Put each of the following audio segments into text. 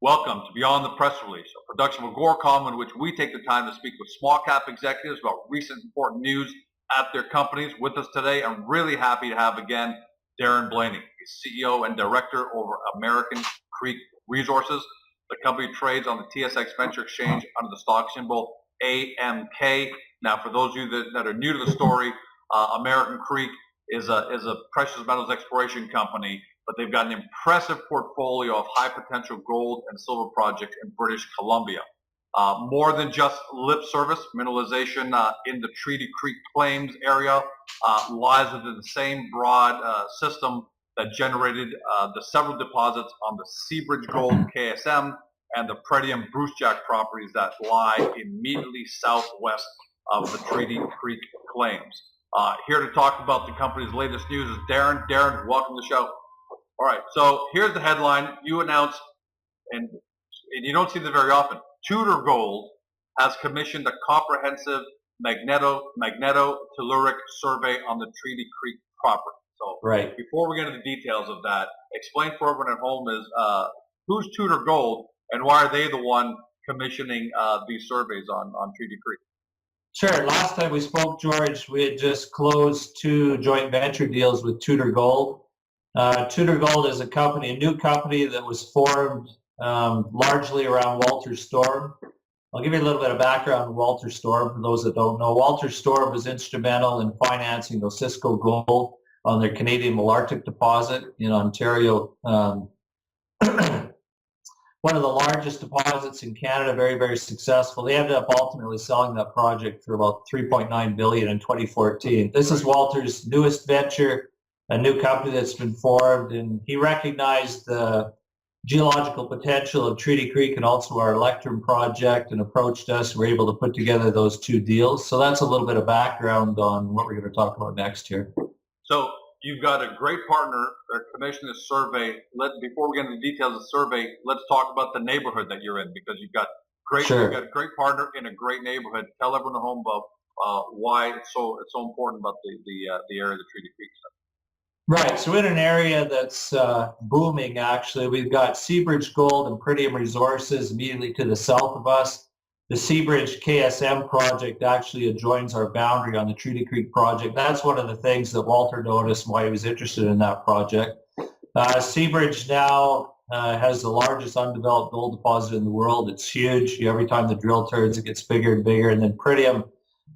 Welcome to Beyond the Press Release, a production of Agoracom in which we take the time to speak with small cap executives about recent important news at their companies. With us today, I'm really happy to have again Darren Blaney. He's CEO and Director over American Creek Resources. The company trades on the TSX Venture Exchange under the stock symbol AMK. Now, for those of you that are new to the story, American Creek is a precious metals exploration company, but they've got an impressive portfolio of high potential gold and silver projects in British Columbia. More than just lip service, mineralization in the Treaty Creek Claims area lies within the same broad system that generated the several deposits on the Seabridge Gold KSM and the Pretium Brucejack properties that lie immediately southwest of the Treaty Creek Claims. Here to talk about the company's latest news is Darren. Darren, welcome to the show. All right, so here's the headline. You announced, and you don't see this very often, Tudor Gold has commissioned a comprehensive Magnetotelluric survey on the Treaty Creek property. So right. Before we get into the details of that, explain for everyone at home is who's Tudor Gold and why are they the one commissioning these surveys on Treaty Creek? Sure. Last time we spoke, George, we had just closed 2 joint venture deals with Tudor Gold. Tudor Gold is a new company that was formed largely around Walter Storm. I'll give you a little bit of background on Walter Storm for those that don't know. Walter Storm was instrumental in financing Osisko Gold on their Canadian Malartic deposit in Ontario. One of the largest deposits in Canada, very, very successful. They ended up ultimately selling that project for about $3.9 billion in 2014. This is Walter's newest venture, a new company that's been formed, and he recognized the geological potential of Treaty Creek and also our Electrum project and approached us. We're able to put together those 2 deals. So that's a little bit of background on what we're going to talk about next here. So you've got a great partner that commissioned this survey. Before we get into the details of the survey, let's talk about the neighborhood that you're in, because you've got a great partner in a great neighborhood. Tell everyone at home about why it's so important about the area of the Treaty Creek stuff. Right, so in an area that's booming, actually, we've got Seabridge Gold and Pretium Resources immediately to the south of us. The Seabridge KSM project actually adjoins our boundary on the Treaty Creek project. That's one of the things that Walter noticed why he was interested in that project. Seabridge now has the largest undeveloped gold deposit in the world. It's huge. Every time the drill turns, it gets bigger and bigger. And then Pretium,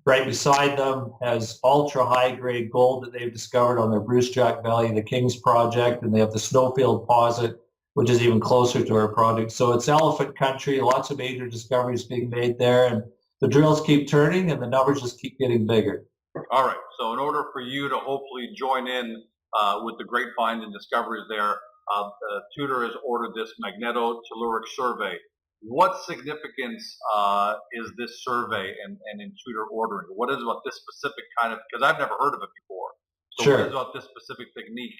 right beside them, has ultra high grade gold that they've discovered on their Brucejack Valley, the Kings project, and they have the Snowfield deposit, which is even closer to our project. So it's elephant country, lots of major discoveries being made there, and the drills keep turning and the numbers just keep getting bigger. All right, so in order for you to hopefully join in with the great finds and discoveries there, Tudor has ordered this Magnetotelluric survey. What significance is this survey and in Tudor ordering? What is about this specific kind of, because I've never heard of it before. So What is about this specific technique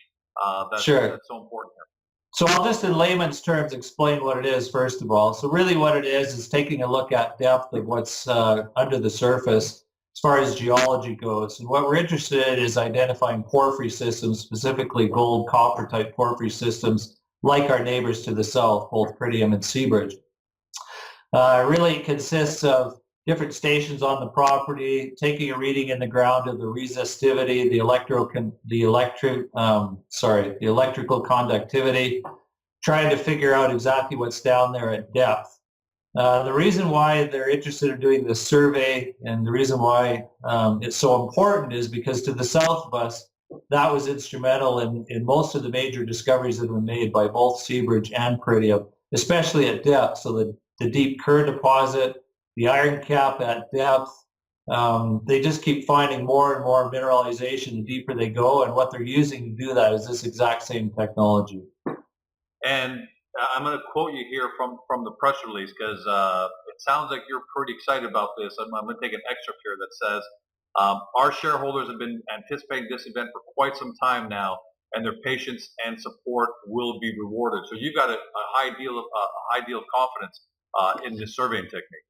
that's so important here? So I'll just in layman's terms explain what it is first of all. So really what it is taking a look at depth of what's under the surface as far as geology goes. And what we're interested in is identifying porphyry systems, specifically gold, copper type porphyry systems like our neighbors to the south, both Pretium and Seabridge. Really consists of different stations on the property, taking a reading in the ground of the resistivity, the electrical conductivity, trying to figure out exactly what's down there at depth. The reason why they're interested in doing this survey and the reason why it's so important is because to the south of us, that was instrumental in most of the major discoveries that were made by both Seabridge and Pretium, especially at depth. So the deep Kerr deposit, the iron cap at depth, they just keep finding more and more mineralization the deeper they go, and what they're using to do that is this exact same technology. And I'm going to quote you here from the press release because it sounds like you're pretty excited about this. I'm going to take an excerpt here that says, our shareholders have been anticipating this event for quite some time now, and their patience and support will be rewarded. So you've got a high deal of confidence in this surveying technique.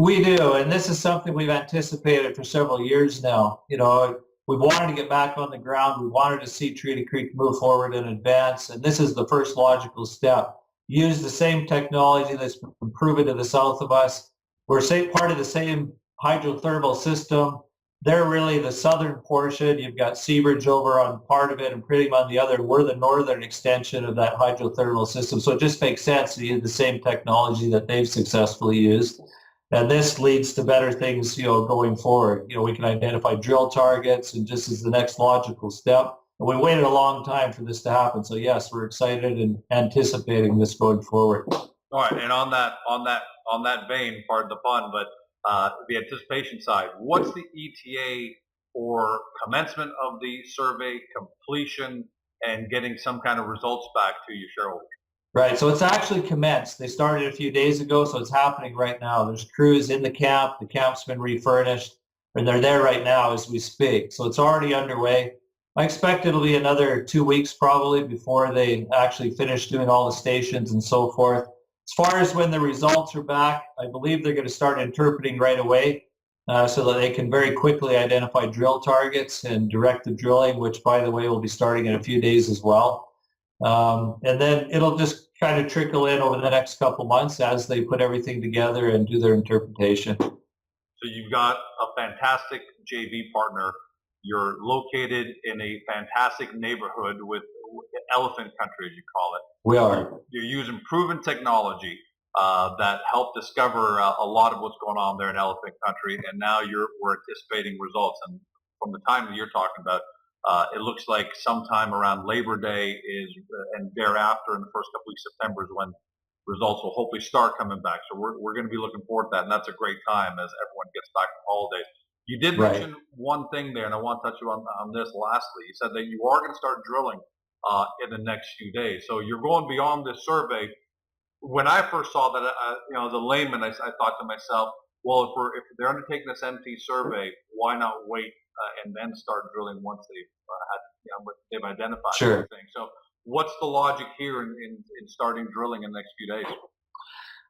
We do, and this is something we've anticipated for several years now. We've wanted to get back on the ground. We wanted to see Treaty Creek move forward and advance, and this is the first logical step. use the same technology that's been proven to the south of us. We're part of the same hydrothermal system. They're really the southern portion. You've got Seabridge over on part of it and Pretty on the other. We're the northern extension of that hydrothermal system. So it just makes sense to use the same technology that they've successfully used. And this leads to better things, going forward. We can identify drill targets, and just as the next logical step. And we waited a long time for this to happen. So yes, we're excited and anticipating this going forward. All right, and on that vein, pardon the pun, but the anticipation side, what's the ETA for commencement of the survey, completion, and getting some kind of results back to you shareholders? Right, so it's actually commenced. They started a few days ago, so it's happening right now. There's crews in the camp. The camp's been refurnished, and they're there right now as we speak. So it's already underway. I expect it'll be another 2 weeks probably before they actually finish doing all the stations and so forth. As far as when the results are back, I believe they're going to start interpreting right away so that they can very quickly identify drill targets and direct the drilling, which, by the way, will be starting in a few days as well. And then it'll just kind of trickle in over the next couple months as they put everything together and do their interpretation. So you've got a fantastic JV partner. You're located in a fantastic neighborhood with elephant country, as you call it. We are. You're using proven technology that helped discover a lot of what's going on there in elephant country, and now we're anticipating results. And from the time that you're talking about, it looks like sometime around Labor Day and thereafter in the first couple weeks of September is when results will hopefully start coming back. So we're going to be looking forward to that, and that's a great time as everyone gets back from holidays. You did mention one thing there, and I want to touch you on this lastly. You said that you are going to start drilling in the next few days. So you're going beyond this survey. When I first saw that, as a layman, I thought to myself, well, if they're undertaking this MT survey, why not wait and then start drilling once they've identified everything? So what's the logic here in starting drilling in the next few days?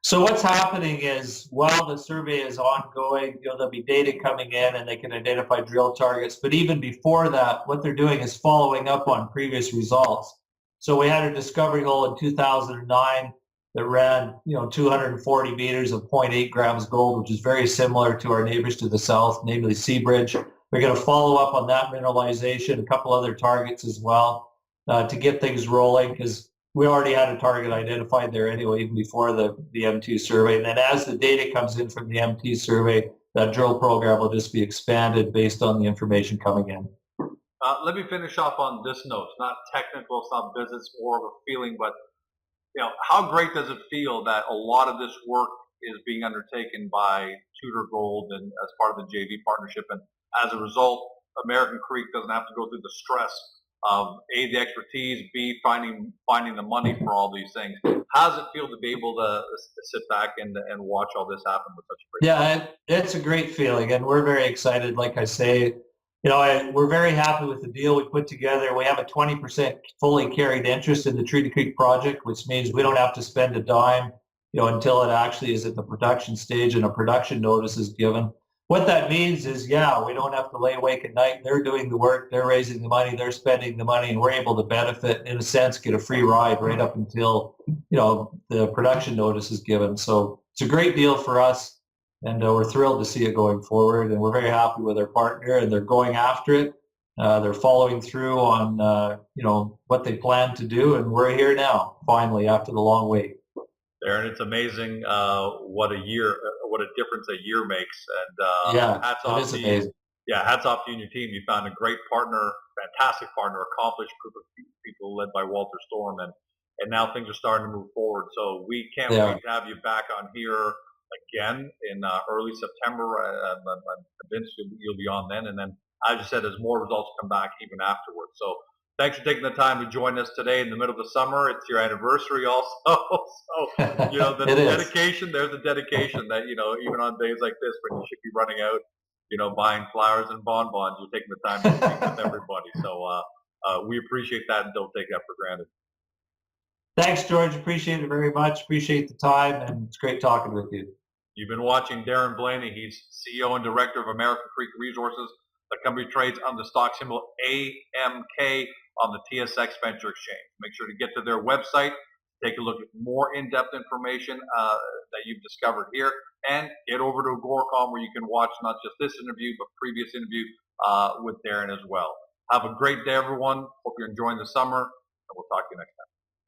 So what's happening is while the survey is ongoing, there'll be data coming in and they can identify drill targets. But even before that, what they're doing is following up on previous results. So we had a discovery hole in 2009 that ran, 240 meters of 0.8 grams gold, which is very similar to our neighbors to the south, namely Seabridge. We're going to follow up on that mineralization, a couple other targets as well, to get things rolling, because we already had a target identified there anyway, even before the M2 survey. And then as the data comes in from the M2 survey, that drill program will just be expanded based on the information coming in. Let me finish off on this note. It's not technical, it's not business, more of a feeling, but how great does it feel that a lot of this work is being undertaken by Tudor Gold and as part of the JV partnership, and as a result, American Creek doesn't have to go through the stress of A, the expertise, B, finding the money for all these things. How does it feel to be able to sit back and watch all this happen with such a great it's a great feeling, and we're very excited. Like I say, we're very happy with the deal we put together. We have a 20% fully carried interest in the Treaty Creek project, which means we don't have to spend a dime, until it actually is at the production stage and a production notice is given. What that means is, we don't have to lay awake at night. They're doing the work, they're raising the money, they're spending the money, and we're able to benefit, in a sense, get a free ride right up until, the production notice is given. So it's a great deal for us, and we're thrilled to see it going forward, and we're very happy with our partner, and they're going after it. They're following through on, what they plan to do, and we're here now, finally, after the long wait. Darren, it's amazing what a difference a year makes. And hats off to you. Yeah, hats off to you and your team. You found a great partner, fantastic partner, accomplished group of people led by Walter Storm, and now things are starting to move forward. So we can't wait to have you back on here again in early September. I'm convinced you'll be on then. And then, as you said, as more results come back even afterwards. So thanks for taking the time to join us today in the middle of the summer. It's your anniversary also. So, the dedication, there's a dedication that, even on days like this when you should be running out, buying flowers and bonbons, you're taking the time to speak with everybody. So we appreciate that and don't take that for granted. Thanks, George. Appreciate it very much. Appreciate the time, and it's great talking with you. You've been watching Darren Blaney. He's CEO and Director of American Creek Resources. The company trades on the stock symbol AMK on the TSX Venture Exchange. Make sure to get to their website, take a look at more in-depth information that you've discovered here, and get over to Agoracom where you can watch not just this interview, but previous interview with Darren as well. Have a great day, everyone. Hope you're enjoying the summer, and we'll talk to you next time.